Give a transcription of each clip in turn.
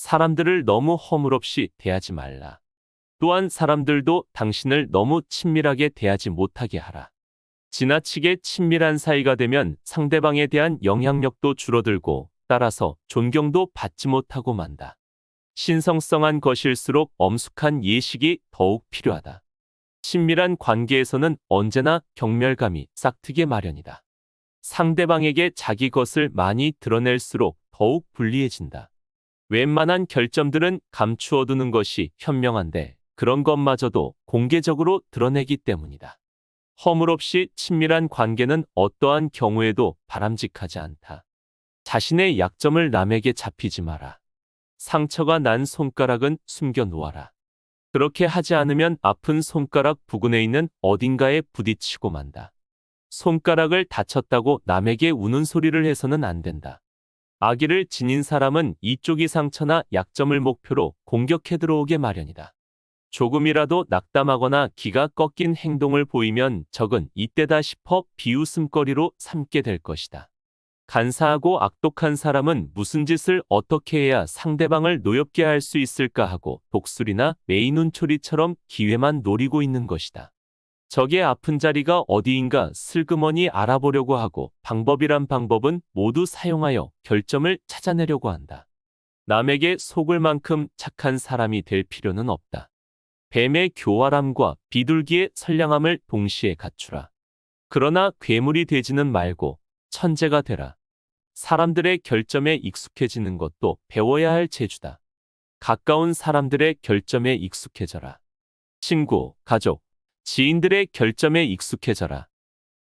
사람들을 너무 허물없이 대하지 말라. 또한 사람들도 당신을 너무 친밀하게 대하지 못하게 하라. 지나치게 친밀한 사이가 되면 상대방에 대한 영향력도 줄어들고 따라서 존경도 받지 못하고 만다. 신성성한 것일수록 엄숙한 예식이 더욱 필요하다. 친밀한 관계에서는 언제나 경멸감이 싹트게 마련이다. 상대방에게 자기 것을 많이 드러낼수록 더욱 불리해진다. 웬만한 결점들은 감추어두는 것이 현명한데 그런 것마저도 공개적으로 드러내기 때문이다. 허물없이 친밀한 관계는 어떠한 경우에도 바람직하지 않다. 자신의 약점을 남에게 잡히지 마라. 상처가 난 손가락은 숨겨 놓아라. 그렇게 하지 않으면 아픈 손가락 부근에 있는 어딘가에 부딪히고 만다. 손가락을 다쳤다고 남에게 우는 소리를 해서는 안 된다. 악의를 지닌 사람은 이쪽이 상처나 약점을 목표로 공격해 들어오게 마련이다. 조금이라도 낙담하거나 기가 꺾인 행동을 보이면 적은 이때다 싶어 비웃음거리로 삼게 될 것이다. 간사하고 악독한 사람은 무슨 짓을 어떻게 해야 상대방을 노엽게 할 수 있을까 하고 독수리나 메이눈초리처럼 기회만 노리고 있는 것이다. 적의 아픈 자리가 어디인가 슬그머니 알아보려고 하고 방법이란 방법은 모두 사용하여 결점을 찾아내려고 한다. 남에게 속을 만큼 착한 사람이 될 필요는 없다. 뱀의 교활함과 비둘기의 선량함을 동시에 갖추라. 그러나 괴물이 되지는 말고 천재가 되라. 사람들의 결점에 익숙해지는 것도 배워야 할 재주다. 가까운 사람들의 결점에 익숙해져라. 친구, 가족, 지인들의 결점에 익숙해져라.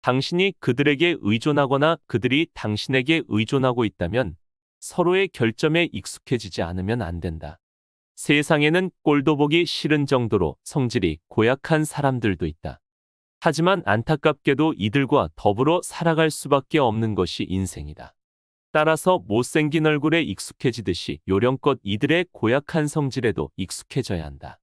당신이 그들에게 의존하거나 그들이 당신에게 의존하고 있다면 서로의 결점에 익숙해지지 않으면 안 된다. 세상에는 꼴도 보기 싫은 정도로 성질이 고약한 사람들도 있다. 하지만 안타깝게도 이들과 더불어 살아갈 수밖에 없는 것이 인생이다. 따라서 못생긴 얼굴에 익숙해지듯이 요령껏 이들의 고약한 성질에도 익숙해져야 한다.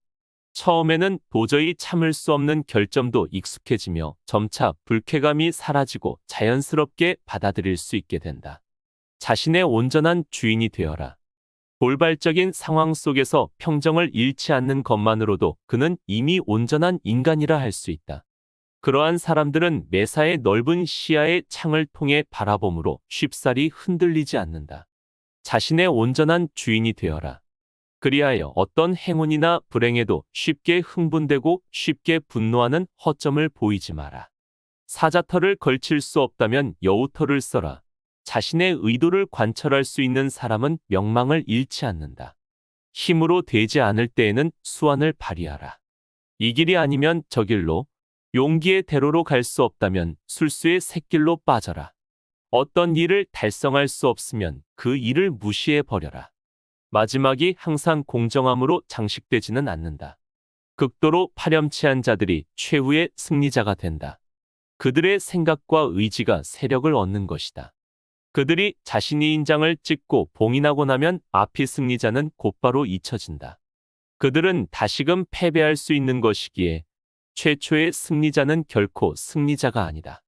처음에는 도저히 참을 수 없는 결점도 익숙해지며 점차 불쾌감이 사라지고 자연스럽게 받아들일 수 있게 된다. 자신의 온전한 주인이 되어라. 돌발적인 상황 속에서 평정을 잃지 않는 것만으로도 그는 이미 온전한 인간이라 할 수 있다. 그러한 사람들은 매사에 넓은 시야의 창을 통해 바라봄으로 쉽사리 흔들리지 않는다. 자신의 온전한 주인이 되어라. 그리하여 어떤 행운이나 불행에도 쉽게 흥분되고 쉽게 분노하는 허점을 보이지 마라. 사자털을 걸칠 수 없다면 여우털을 써라. 자신의 의도를 관철할 수 있는 사람은 명망을 잃지 않는다. 힘으로 되지 않을 때에는 수완을 발휘하라. 이 길이 아니면 저 길로, 용기의 대로로 갈 수 없다면 술수의 샛길로 빠져라. 어떤 일을 달성할 수 없으면 그 일을 무시해 버려라. 마지막이 항상 공정함으로 장식되지는 않는다. 극도로 파렴치한 자들이 최후의 승리자가 된다. 그들의 생각과 의지가 세력을 얻는 것이다. 그들이 자신이 인장을 찍고 봉인하고 나면 앞이 승리자는 곧바로 잊혀진다. 그들은 다시금 패배할 수 있는 것이기에 최초의 승리자는 결코 승리자가 아니다.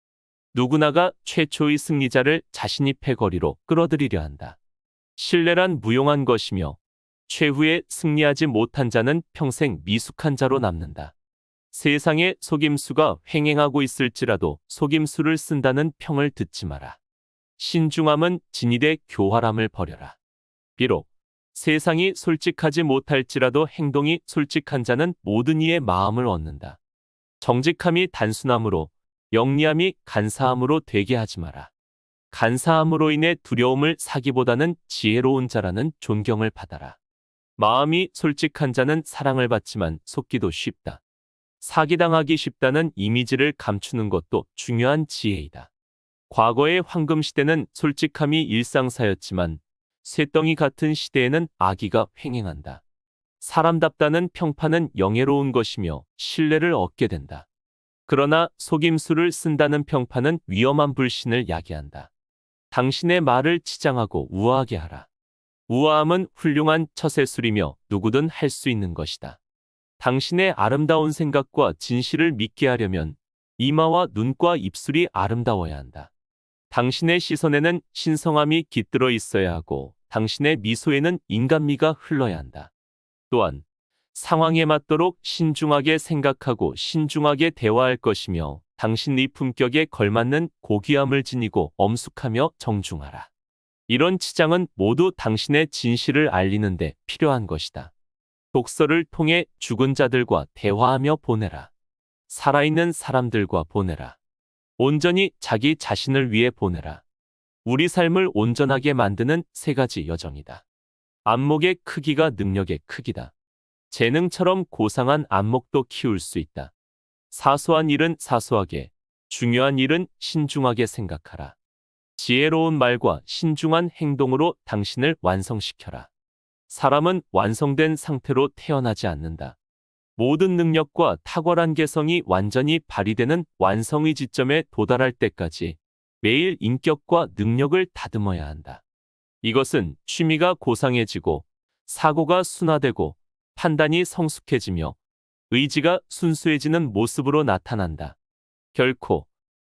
누구나가 최초의 승리자를 자신이 패거리로 끌어들이려 한다. 신뢰란 무용한 것이며 최후에 승리하지 못한 자는 평생 미숙한 자로 남는다. 세상에 속임수가 횡행하고 있을지라도 속임수를 쓴다는 평을 듣지 마라. 신중함은 진일의 교활함을 버려라. 비록 세상이 솔직하지 못할지라도 행동이 솔직한 자는 모든 이의 마음을 얻는다. 정직함이 단순함으로 영리함이 간사함으로 되게 하지 마라. 간사함으로 인해 두려움을 사기보다는 지혜로운 자라는 존경을 받아라. 마음이 솔직한 자는 사랑을 받지만 속기도 쉽다. 사기당하기 쉽다는 이미지를 감추는 것도 중요한 지혜이다. 과거의 황금시대는 솔직함이 일상사였지만 쇠덩이 같은 시대에는 악의가 횡행한다. 사람답다는 평판은 영예로운 것이며 신뢰를 얻게 된다. 그러나 속임수를 쓴다는 평판은 위험한 불신을 야기한다. 당신의 말을 치장하고 우아하게 하라. 우아함은 훌륭한 처세술이며 누구든 할 수 있는 것이다. 당신의 아름다운 생각과 진실을 믿게 하려면 이마와 눈과 입술이 아름다워야 한다. 당신의 시선에는 신성함이 깃들어 있어야 하고 당신의 미소에는 인간미가 흘러야 한다. 또한 상황에 맞도록 신중하게 생각하고 신중하게 대화할 것이며 당신의 품격에 걸맞는 고귀함을 지니고 엄숙하며 정중하라. 이런 치장은 모두 당신의 진실을 알리는 데 필요한 것이다. 독서를 통해 죽은 자들과 대화하며 보내라. 살아있는 사람들과 보내라. 온전히 자기 자신을 위해 보내라. 우리 삶을 온전하게 만드는 세 가지 여정이다. 안목의 크기가 능력의 크기다. 재능처럼 고상한 안목도 키울 수 있다. 사소한 일은 사소하게, 중요한 일은 신중하게 생각하라. 지혜로운 말과 신중한 행동으로 당신을 완성시켜라. 사람은 완성된 상태로 태어나지 않는다. 모든 능력과 탁월한 개성이 완전히 발휘되는 완성의 지점에 도달할 때까지 매일 인격과 능력을 다듬어야 한다. 이것은 취미가 고상해지고 사고가 순화되고 판단이 성숙해지며 의지가 순수해지는 모습으로 나타난다. 결코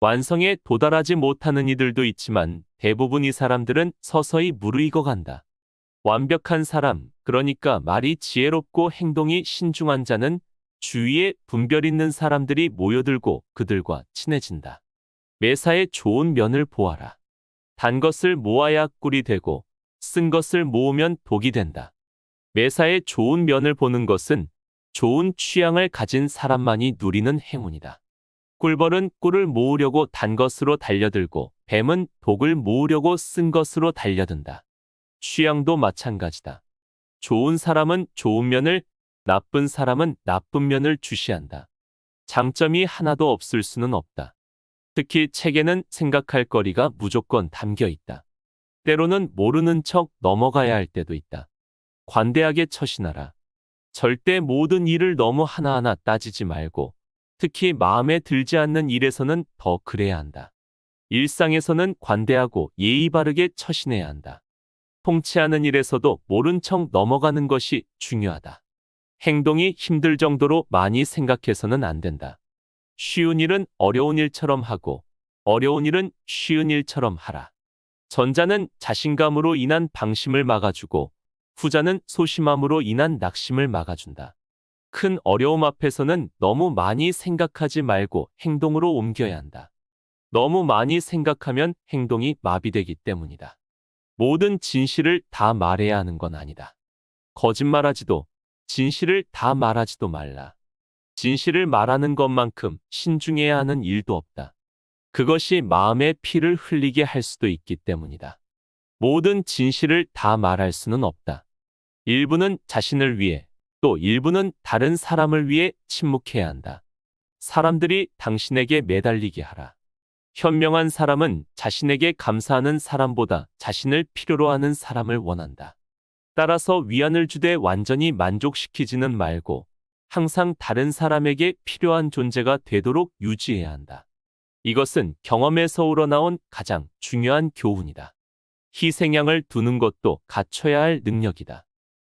완성에 도달하지 못하는 이들도 있지만 대부분 이 사람들은 서서히 무르익어 간다. 완벽한 사람, 그러니까 말이 지혜롭고 행동이 신중한 자는 주위에 분별 있는 사람들이 모여들고 그들과 친해진다. 매사에 좋은 면을 보아라. 단 것을 모아야 꿀이 되고 쓴 것을 모으면 독이 된다. 매사에 좋은 면을 보는 것은 좋은 취향을 가진 사람만이 누리는 행운이다. 꿀벌은 꿀을 모으려고 단 것으로 달려들고 뱀은 독을 모으려고 쓴 것으로 달려든다. 취향도 마찬가지다. 좋은 사람은 좋은 면을, 나쁜 사람은 나쁜 면을 주시한다. 장점이 하나도 없을 수는 없다. 특히 책에는 생각할 거리가 무조건 담겨 있다. 때로는 모르는 척 넘어가야 할 때도 있다. 관대하게 처신하라. 절대 모든 일을 너무 하나하나 따지지 말고 특히 마음에 들지 않는 일에서는 더 그래야 한다. 일상에서는 관대하고 예의 바르게 처신해야 한다. 통치하는 일에서도 모른 척 넘어가는 것이 중요하다. 행동이 힘들 정도로 많이 생각해서는 안 된다. 쉬운 일은 어려운 일처럼 하고 어려운 일은 쉬운 일처럼 하라. 전자는 자신감으로 인한 방심을 막아주고 후자는 소심함으로 인한 낙심을 막아준다. 큰 어려움 앞에서는 너무 많이 생각하지 말고 행동으로 옮겨야 한다. 너무 많이 생각하면 행동이 마비되기 때문이다. 모든 진실을 다 말해야 하는 건 아니다. 거짓말하지도 진실을 다 말하지도 말라. 진실을 말하는 것만큼 신중해야 하는 일도 없다. 그것이 마음의 피를 흘리게 할 수도 있기 때문이다. 모든 진실을 다 말할 수는 없다. 일부는 자신을 위해 또 일부는 다른 사람을 위해 침묵해야 한다. 사람들이 당신에게 매달리게 하라. 현명한 사람은 자신에게 감사하는 사람보다 자신을 필요로 하는 사람을 원한다. 따라서 위안을 주되 완전히 만족시키지는 말고 항상 다른 사람에게 필요한 존재가 되도록 유지해야 한다. 이것은 경험에서 우러나온 가장 중요한 교훈이다. 희생양을 두는 것도 갖춰야 할 능력이다.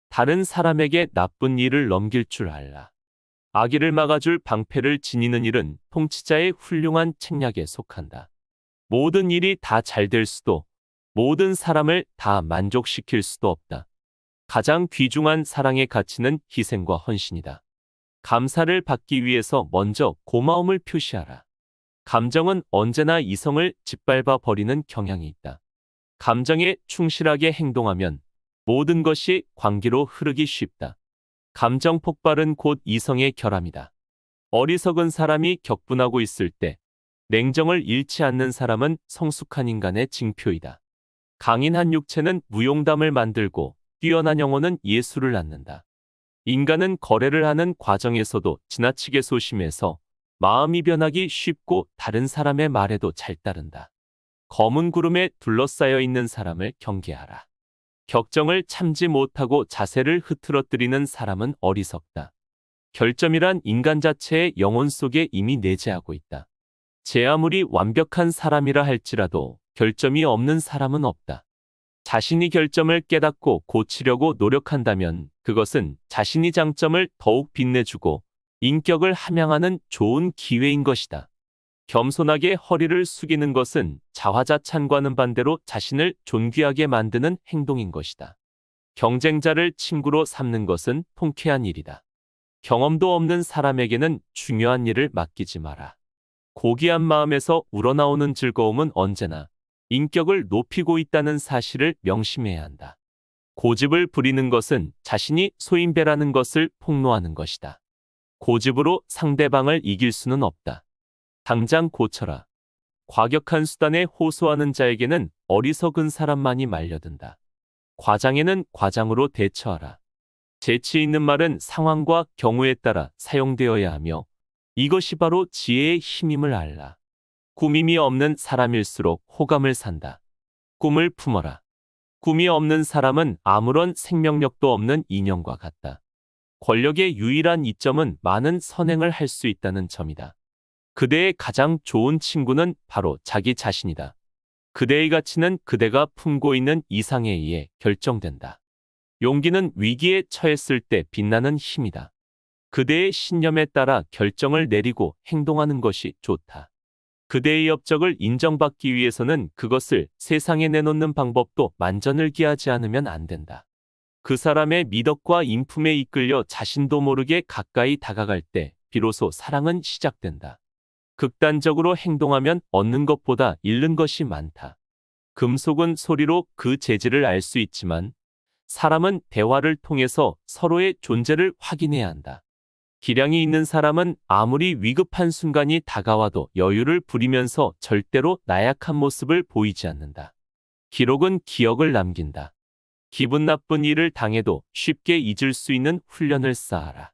다른 사람에게 나쁜 일을 넘길 줄 알라. 악의를 막아줄 방패를 지니는 일은 통치자의 훌륭한 책략에 속한다. 모든 일이 다 잘 될 수도, 모든 사람을 다 만족시킬 수도 없다. 가장 귀중한 사랑의 가치는 희생과 헌신이다. 감사를 받기 위해서 먼저 고마움을 표시하라. 감정은 언제나 이성을 짓밟아 버리는 경향이 있다. 감정에 충실하게 행동하면 모든 것이 광기로 흐르기 쉽다. 감정 폭발은 곧 이성의 결함이다. 어리석은 사람이 격분하고 있을 때 냉정을 잃지 않는 사람은 성숙한 인간의 징표이다. 강인한 육체는 무용담을 만들고 뛰어난 영혼은 예술을 낳는다. 인간은 거래를 하는 과정에서도 지나치게 소심해서 마음이 변하기 쉽고 다른 사람의 말에도 잘 따른다. 검은 구름에 둘러싸여 있는 사람을 경계하라. 격정을 참지 못하고 자세를 흐트러뜨리는 사람은 어리석다. 결점이란 인간 자체의 영혼 속에 이미 내재하고 있다. 제 아무리 완벽한 사람이라 할지라도 결점이 없는 사람은 없다. 자신이 결점을 깨닫고 고치려고 노력한다면 그것은 자신이 장점을 더욱 빛내주고 인격을 함양하는 좋은 기회인 것이다. 겸손하게 허리를 숙이는 것은 자화자찬과는 반대로 자신을 존귀하게 만드는 행동인 것이다. 경쟁자를 친구로 삼는 것은 통쾌한 일이다. 경험도 없는 사람에게는 중요한 일을 맡기지 마라. 고귀한 마음에서 우러나오는 즐거움은 언제나 인격을 높이고 있다는 사실을 명심해야 한다. 고집을 부리는 것은 자신이 소인배라는 것을 폭로하는 것이다. 고집으로 상대방을 이길 수는 없다. 당장 고쳐라. 과격한 수단에 호소하는 자에게는 어리석은 사람만이 말려든다. 과장에는 과장으로 대처하라. 재치 있는 말은 상황과 경우에 따라 사용되어야 하며 이것이 바로 지혜의 힘임을 알라. 꾸밈이 없는 사람일수록 호감을 산다. 꿈을 품어라. 꿈이 없는 사람은 아무런 생명력도 없는 인형과 같다. 권력의 유일한 이점은 많은 선행을 할 수 있다는 점이다. 그대의 가장 좋은 친구는 바로 자기 자신이다. 그대의 가치는 그대가 품고 있는 이상에 의해 결정된다. 용기는 위기에 처했을 때 빛나는 힘이다. 그대의 신념에 따라 결정을 내리고 행동하는 것이 좋다. 그대의 업적을 인정받기 위해서는 그것을 세상에 내놓는 방법도 만전을기하지 않으면 안 된다. 그 사람의 미덕과 인품에 이끌려 자신도 모르게 가까이 다가갈 때 비로소 사랑은 시작된다. 극단적으로 행동하면 얻는 것보다 잃는 것이 많다. 금속은 소리로 그 재질을 알 수 있지만 사람은 대화를 통해서 서로의 존재를 확인해야 한다. 기량이 있는 사람은 아무리 위급한 순간이 다가와도 여유를 부리면서 절대로 나약한 모습을 보이지 않는다. 기록은 기억을 남긴다. 기분 나쁜 일을 당해도 쉽게 잊을 수 있는 훈련을 쌓아라.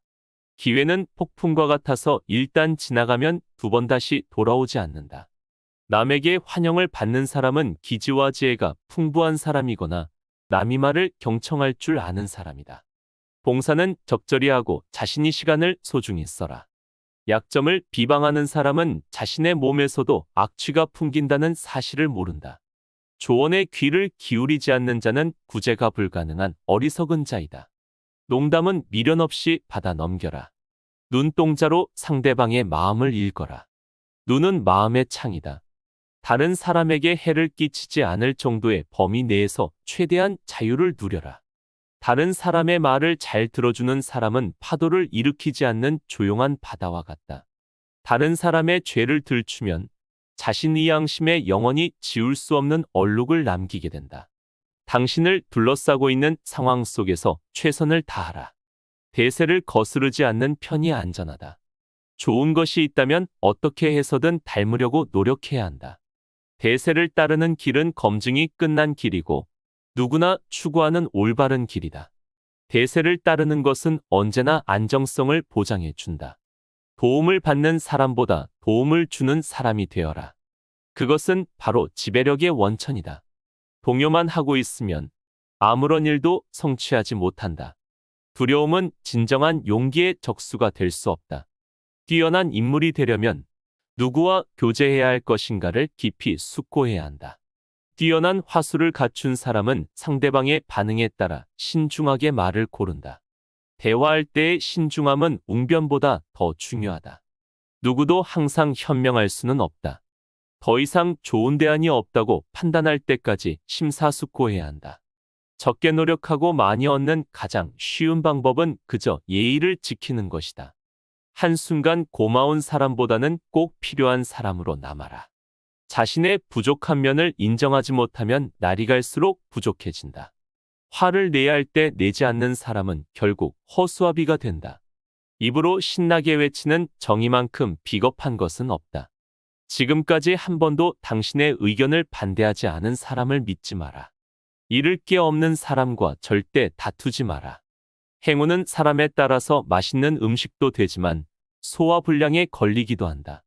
기회는 폭풍과 같아서 일단 지나가면 두 번 다시 돌아오지 않는다. 남에게 환영을 받는 사람은 기지와 지혜가 풍부한 사람이거나 남이 말을 경청할 줄 아는 사람이다. 봉사는 적절히 하고 자신이 시간을 소중히 써라. 약점을 비방하는 사람은 자신의 몸에서도 악취가 풍긴다는 사실을 모른다. 조언에 귀를 기울이지 않는 자는 구제가 불가능한 어리석은 자이다. 농담은 미련 없이 받아 넘겨라. 눈동자로 상대방의 마음을 읽어라. 눈은 마음의 창이다. 다른 사람에게 해를 끼치지 않을 정도의 범위 내에서 최대한 자유를 누려라. 다른 사람의 말을 잘 들어주는 사람은 파도를 일으키지 않는 조용한 바다와 같다. 다른 사람의 죄를 들추면 자신의 양심에 영원히 지울 수 없는 얼룩을 남기게 된다. 당신을 둘러싸고 있는 상황 속에서 최선을 다하라. 대세를 거스르지 않는 편이 안전하다. 좋은 것이 있다면 어떻게 해서든 닮으려고 노력해야 한다. 대세를 따르는 길은 검증이 끝난 길이고 누구나 추구하는 올바른 길이다. 대세를 따르는 것은 언제나 안정성을 보장해 준다. 도움을 받는 사람보다 도움을 주는 사람이 되어라. 그것은 바로 지배력의 원천이다. 동요만 하고 있으면 아무런 일도 성취하지 못한다. 두려움은 진정한 용기의 적수가 될 수 없다. 뛰어난 인물이 되려면 누구와 교제해야 할 것인가를 깊이 숙고해야 한다. 뛰어난 화술을 갖춘 사람은 상대방의 반응에 따라 신중하게 말을 고른다. 대화할 때의 신중함은 웅변보다 더 중요하다. 누구도 항상 현명할 수는 없다. 더 이상 좋은 대안이 없다고 판단할 때까지 심사숙고해야 한다. 적게 노력하고 많이 얻는 가장 쉬운 방법은 그저 예의를 지키는 것이다. 한순간 고마운 사람보다는 꼭 필요한 사람으로 남아라. 자신의 부족한 면을 인정하지 못하면 날이 갈수록 부족해진다. 화를 내야 할 때 내지 않는 사람은 결국 허수아비가 된다. 입으로 신나게 외치는 정의만큼 비겁한 것은 없다. 지금까지 한 번도 당신의 의견을 반대하지 않은 사람을 믿지 마라. 잃을 게 없는 사람과 절대 다투지 마라. 행운은 사람에 따라서 맛있는 음식도 되지만 소화불량에 걸리기도 한다.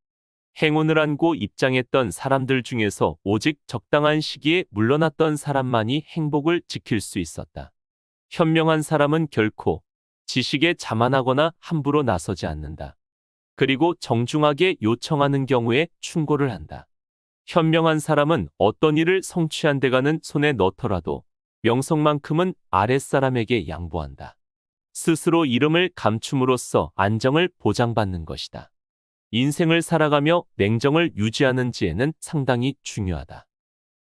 행운을 안고 입장했던 사람들 중에서 오직 적당한 시기에 물러났던 사람만이 행복을 지킬 수 있었다. 현명한 사람은 결코 지식에 자만하거나 함부로 나서지 않는다. 그리고 정중하게 요청하는 경우에 충고를 한다. 현명한 사람은 어떤 일을 성취한 데가는 손에 넣더라도 명성만큼은 아랫사람에게 양보한다. 스스로 이름을 감춤으로써 안정을 보장받는 것이다. 인생을 살아가며 냉정을 유지하는지에는 상당히 중요하다.